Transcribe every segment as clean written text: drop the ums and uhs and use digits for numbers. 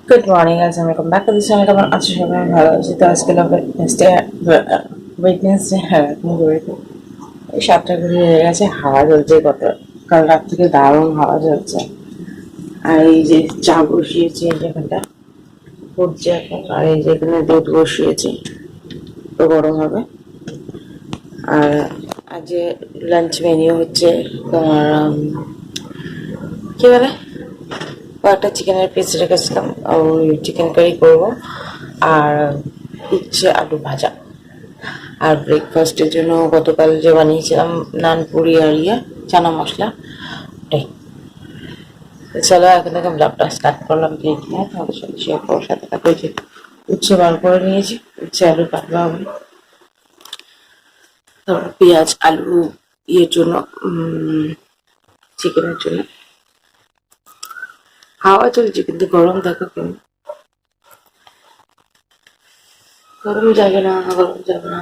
Good morning guys, welcome back to this channel. কেমন আছো সবাই? ভালো আছি তো। আজকে ওয়েডনেসডে, হ্যাঁ এখন ঘড়িতে এই 7টা ঘড়ি হয়ে গেছে। হাওয়া চলছে, কাল রাত থেকে দারুণ হাওয়া চলছে। আর এই যে চা বসিয়েছি, এই যেখানটা ফুটছে এখন। আর এই যে এখানে দুধ বসিয়েছি, তো গরম হবে। আর আজ লাঞ্চ মেনু হচ্ছে তোমার কি বলে, কয়েকটা চিকেনের পিস রেখেছিলাম, ওই চিকেন কারি করবো। আর ইচ্ছে আলু ভাজা। আর ব্রেকফাস্টের জন্য গতকাল যে বানিয়েছিলাম নান পুরি আর চানা মশলা, ওটাই। তো চলো এখন থেকে ব্লগটা স্টার্ট করলাম, দিয়ে কিনে তোমাদের সাথে শেয়ার করবো। সাথে থাকো। যে উচ্ছে বার করে নিয়েছি, উচ্ছে আলু কাটবা হবে। তারপর পেঁয়াজ আলু ইয়ের জন্য, চিকেনের জন্য। হাওয়া চলছে কিন্তু গরম দেখো কেমন। গরম যাবে না, গরম যাবে না।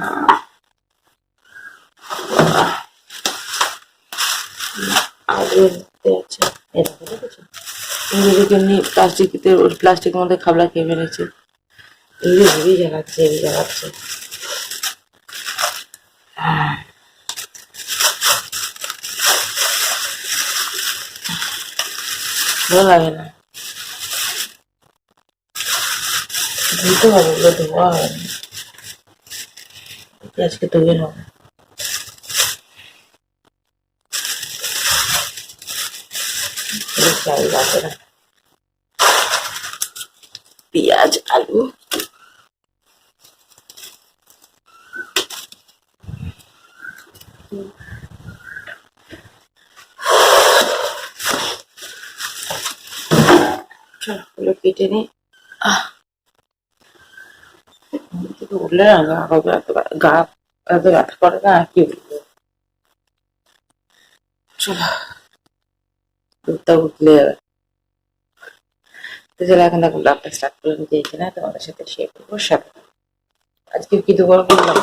আলুর মধ্যে আছে এরকম দেখেছো, ইংরেজি কেমনি প্লাস্টিকের মধ্যে খাবলা খেয়ে ফেলেছে। ইংরেজি হেভি জ্বালাচ্ছে, হেভি জ্বালাচ্ছে। ভালো লাগে না, ধুতে হবে, ওগুলো ধোয়া হবে না। আজকে ধুয়ে নেবো। চাল বাটে না, পেঁয়াজ আলু। চলো ওগুলো কেটে নিই। উঠলে না গা এত ব্যথা করে না, আর কি বলবো। চলো দুধটা উঠলে যাবে। তো চলো এখন দেখো ব্লগটা স্টার্ট করে নিতে, এখানে তোমাদের সাথে শেয়ার করবো। সাথে আজকে কি দুবার করলাম।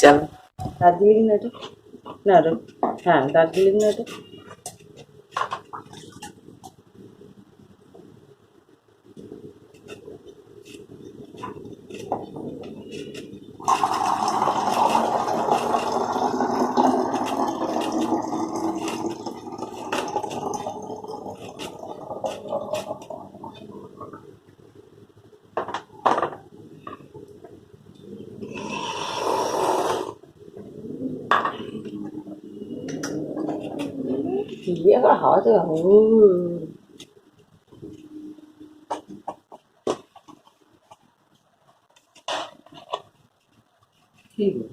চলো, দার্জিলিং না এটা, না এটা, হ্যাঁ দার্জিলিং না এটা। কি আবার হাওয়াতে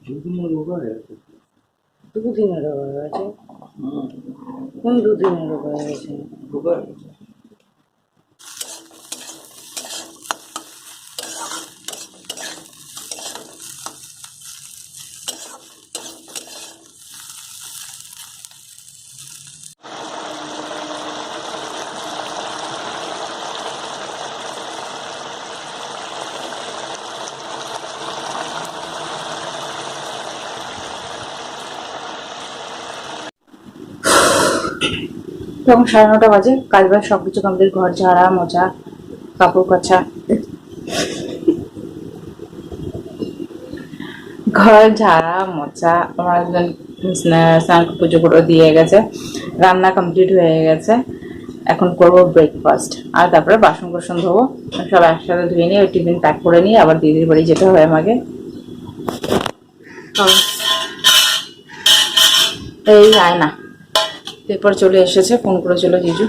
দুদিনের রোগা হয়ে গেছে। দুদিনের রোগা হয়ে গেছে? কোন দুদিনের রোগা হয়ে গেছে? রোগা হয়ে গেছে। তখন 9:30 বাজে, কাজবাজ সবকিছু কমপ্লিট, ঘর ঝাড়া মোছা, কাপড় কাচা, ঘর ঝাড়া মোছা। আমার হাজবেন্ড স্নান পুজো করে দিয়ে গেছে, রান্না কমপ্লিট হয়ে গেছে। এখন করবো ব্রেকফাস্ট, আর তারপরে বাসন কোসন ধোবো। সব একসাথে ধুয়ে নিয়ে ওই টিফিন প্যাক করে নিয়ে আবার দিদির বাড়ি যেতে হবে আমাকে। এই আয় না, এরপর চলে এসেছে, ফোন করেছিল জিজু।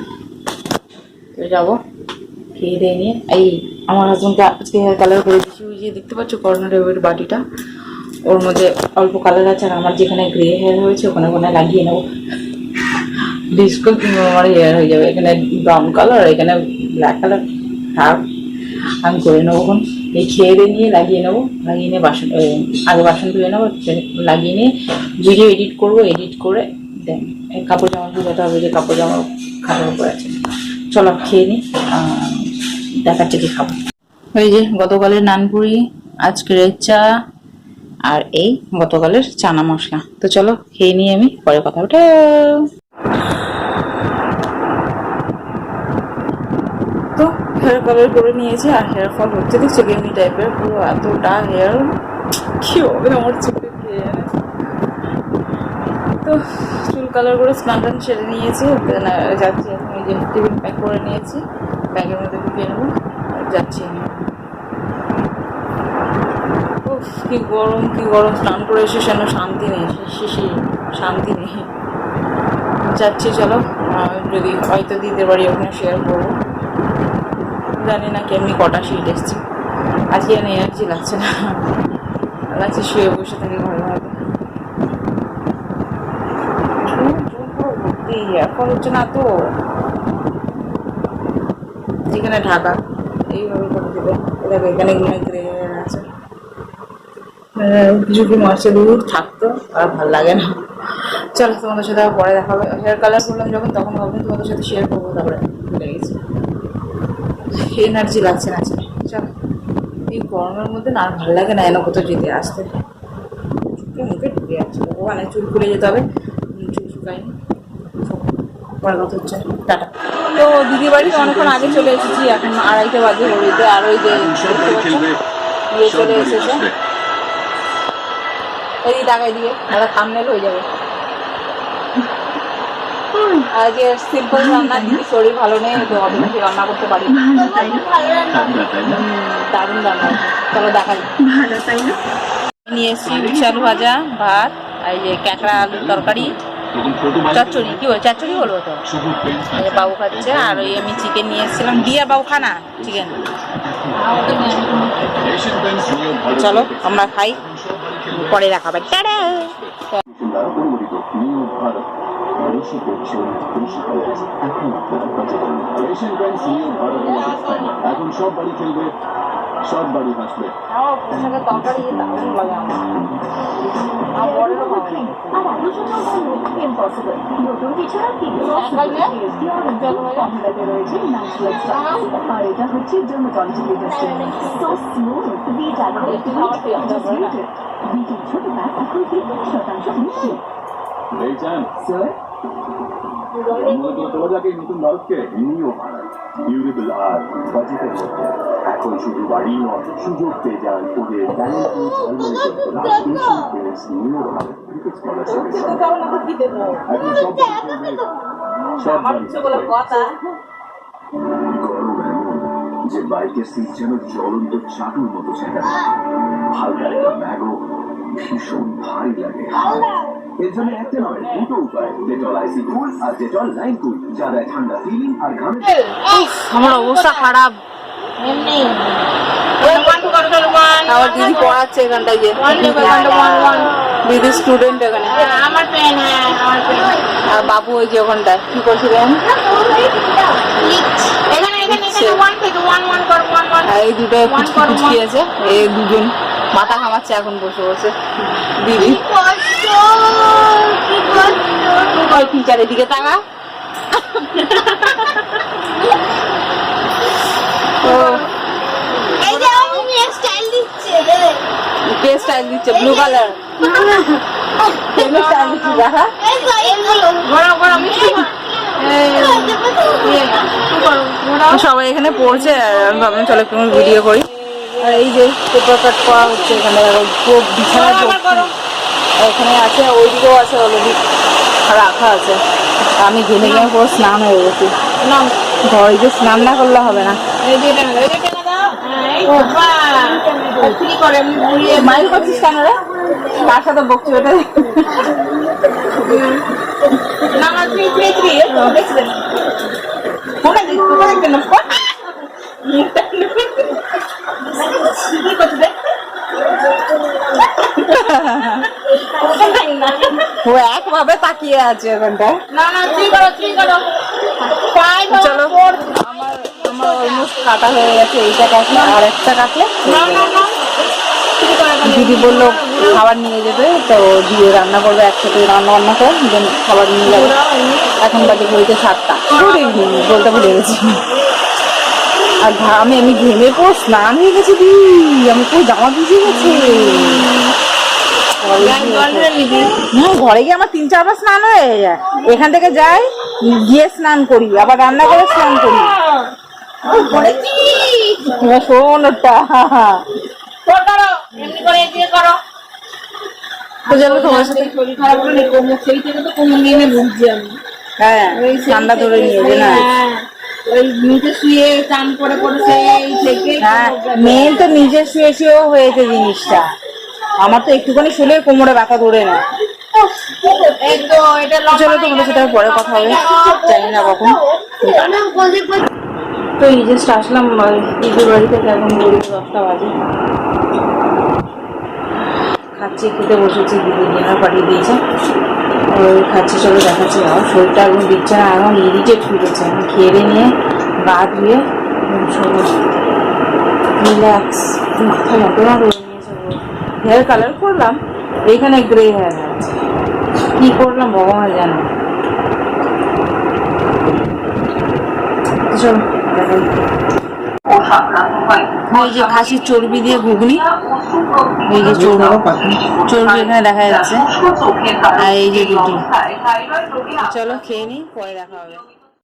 তো যাবো, খেয়ে দিয়ে নিয়ে। এই আমার হাজবেন্ডকে আজকে হেয়ার কালার করে দিচ্ছি। ওই যে দেখতে পাচ্ছ কর্নারে ওই বাটিটা, ওর মধ্যে অল্প কালার আছে, আর আমার যেখানে গ্রে হেয়ার হয়েছে ওখানে ওখানে লাগিয়ে নেবো। ডিস্কো কিংবা আমার হেয়ার হয়ে যাবে। এখানে ব্রাউন কালার, এখানে ব্ল্যাক কালার। থাক, আমি করে নেবো। এই খেয়ে দিয়ে নিয়ে লাগিয়ে নেবো, লাগিয়ে নিয়ে বাসন আগে বাসন ধুয়ে নেবো, লাগিয়ে নিয়ে ভিডিও এডিট করবো, এডিট করে দেন কাপড় জামা ধুতে হবে, যে কাপড় জামা খাটের উপর আছে। চলো খেয়ে নিই, দেখাচ্ছে কি খাবো। ওই যে গতকালের নানপুরি, আজকের চা, আর এই গতকালের চানা মশলা। তো চলো খেয়ে নিয়ে আমি পরে কথা ওঠা। তো হেয়ার কালার করে নিয়েছি আর হেয়ার ফল হচ্ছে দেখছি গেমি টাইপের পুরো এতটা হেয়ার কি হবে আমার চোখে কে জানে। তো চুল কালার করে স্নান টান সেরে নিয়েছি, যাচ্ছি এখন ওই যে টিফিন প্যাক করে নিয়েছি, ব্যাগের মধ্যে ঢুকিয়ে নেবো আর যাচ্ছি আমি। কি গরম কি গরম, স্নান করে এসে সেন শান্তি নেই, শান্তি নেই। যাচ্ছি চলো, যদি হয়তো দিদির বাড়ি ওখানে শেয়ার করবো, জানি না কেমনি কটা সিট এসছে। আজকে এনার্জি লাগছে না, লাগছে শুয়ে বসে থাকি ঘরে ঘরে। এখন হচ্ছে না তো, যেখানে ঢাকা এইভাবে করে দেবো, দেখো এখানে গ্রে আছে, কিছু মাসে দূর থাকতো আর ভাল লাগে না। চলো তোমাদের সাথে পরে দেখা হবে। হেয়ার কালার করলাম যখন তখন ভাবলাম তোমাদের সাথে শেয়ার করবো, তারপরে ভুলে গেছি, এনার্জি লাগছে না। চলো, এই গরমের মধ্যে না আর ভালো লাগে না এনে কোথাও যেতে আসতে, চুপকে মুখে ঢুকে যাচ্ছে। ভগবান চুল খুলে যেতে হবে, চুল শুকায়নি। পরে কথা হচ্ছে, টাটা। তো দিদি বাড়িতে অনেকক্ষণ আগে চলে এসেছি, এখন 2:30 বাজে হরিতে। আর ওই যে ইয়ে চলে এসেছে, এই টাকায় দিয়ে একটা থামনেল হয়ে যাবে। আজকে সিম্পল রান্না, দিদি শরীর ভালো নেই তো অত বেশি রান্না করতে পারি, দারুণ রান্না। চলো দেখাই। নিয়ে এসেছি উচ্ছে আলু ভাজা, ভাত, আর এই যে ক্যাঁকড়া আলুর তরকারি, চচ্চড়ি, কি বল চচ্চড়ি বলবো তো, বাবু খাচ্ছে। আর ওই আমি চিকেন নিয়ে এসেছিলাম, দিয়া বাবু খানা চিকেন। চলো আমরা খাই, পরে দেখাবে। টাটা। এখন সব বাড়ি খেলবে, সব বাড়ি হাসবে। তরকারি দারুণ লাগে আমার, আর এটা হচ্ছে ছোট ব্যাগ এখন 50% মিষ্টি। তোমাদেরকে নতুন ভারতকে নিও ভারত ডিউরেবল আর বাজেটের মধ্যে। এখন শুধু বাড়ি নয়, সুযোগ পেয়ে যান ওদের যে বাইকের সিট যেন জ্বলন্ত চাটুর মতো ছেঁকা, হালকা একটা ম্যাগো ভীষণ ভারী লাগে। এর জন্য একটা নয়, দুটো উপায়, ডেটল আইসি কুল আর ডেটল লাইম কুল, যা দেয় ঠান্ডা ফিলিং আর ঘামে। আমার অবস্থা খারাপ। আমার দিদি পড়াচ্ছে এখানটায়, যে দিদি স্টুডেন্ট এখানে, আর বাবু ওই যে ওখানটায় কি করছিলেন, এই দুটো কুচকি আছে, এই দুজন মাথা ঘামাচ্ছে এখন বসে বসে। দিদি টিচার এদিকে তাকা, কে স্টাইল দিচ্ছে, ব্লু কালার স্টাইল দিচ্ছি, দেখা সবাই এখানে পড়ছে। আমি ভাবলাম চলো একটু ভিডিও করি। আর এই যে পেপার কাট করা হচ্ছে এখানে, বিছানা এখানে আছে, ওইদিকেও আছে অলরেডি রাখা আছে। আমি ঘেমে ঘেমে পুরো স্নান হয়ে গেছি, ঘরে যে স্নান না করলে হবে না। মাইল করছিস কেন রে, তার সাথে বকছি ওটা ও একভাবে তাকিয়ে আছে ওখানটা। চলো, আমার অলমোস্ট কাটা হয়ে গেছে, এইটা কাটলে আর একটা কাটলে। দিদি বললো খাবার নিয়ে যেতে, তো দিয়ে রান্না করবে, একসাথে রান্না করে দেন খাবার নিয়ে যাবে। এখন বাজে ঘড়িতে 7টা, বলতে ভুলে গেছি। আর আমি ঘেমে পুরো স্নান হয়ে গেছি, আমি পুরো জামা ভিজে গেছি। ঘরে গিয়ে আমার 3-4 বার স্নান হয়ে যায়, এখান থেকে যাই গিয়ে স্নান করি, আবার রান্না করে স্নান করি। পড়েছি শোন ওটা করো এমনি করে দিয়ে করো তো চলো তোমার সাথে শরীর খারাপ হলে কোমর সেই থেকে তো কোমর নিয়ে ভুগছি আমি। হ্যাঁ ঠান্ডা ধরে নিয়েছে না হ্যাঁ, ওই নিচে শুয়ে চান করে করে সেই থেকে হ্যাঁ মেন তো নিজে শুয়ে শুয়েও হয়েছে জিনিসটা আমার তো একটুখানি শুলে কোমরে ব্যথা ধরে না একদম এটা চলো তোমাদের সাথে আর পরে কথা হবে জানি না কখন তো এই জাস্ট আসলাম দিদির বাড়ি থেকে এখন ঘড়ি 10টা বাজে খাচ্ছি খেতে বসেছি দিদি ডিনার পাঠিয়ে দিয়েছে ওই খাচ্ছি চলো দেখাচ্ছি আমার শরীরটা এখন দিচ্ছে না এখন ইরিটেট ফিরেছে এখন খেয়ে নিয়ে গা ধুয়ে রিল্যাক্স মাথা যন্ত্রণা করে নিয়েছে হেয়ার কালার করলাম এইখানে গ্রে হেয়ার আছে কী করলাম ভগবান জানো চলো দেখাই এই যে খাসির চর্বি দিয়ে ঘুগনি এই যে চর্বি এখানে দেখা যাচ্ছে আর এই যে রুটি চলো খেয়ে নিই পরে দেখা হবে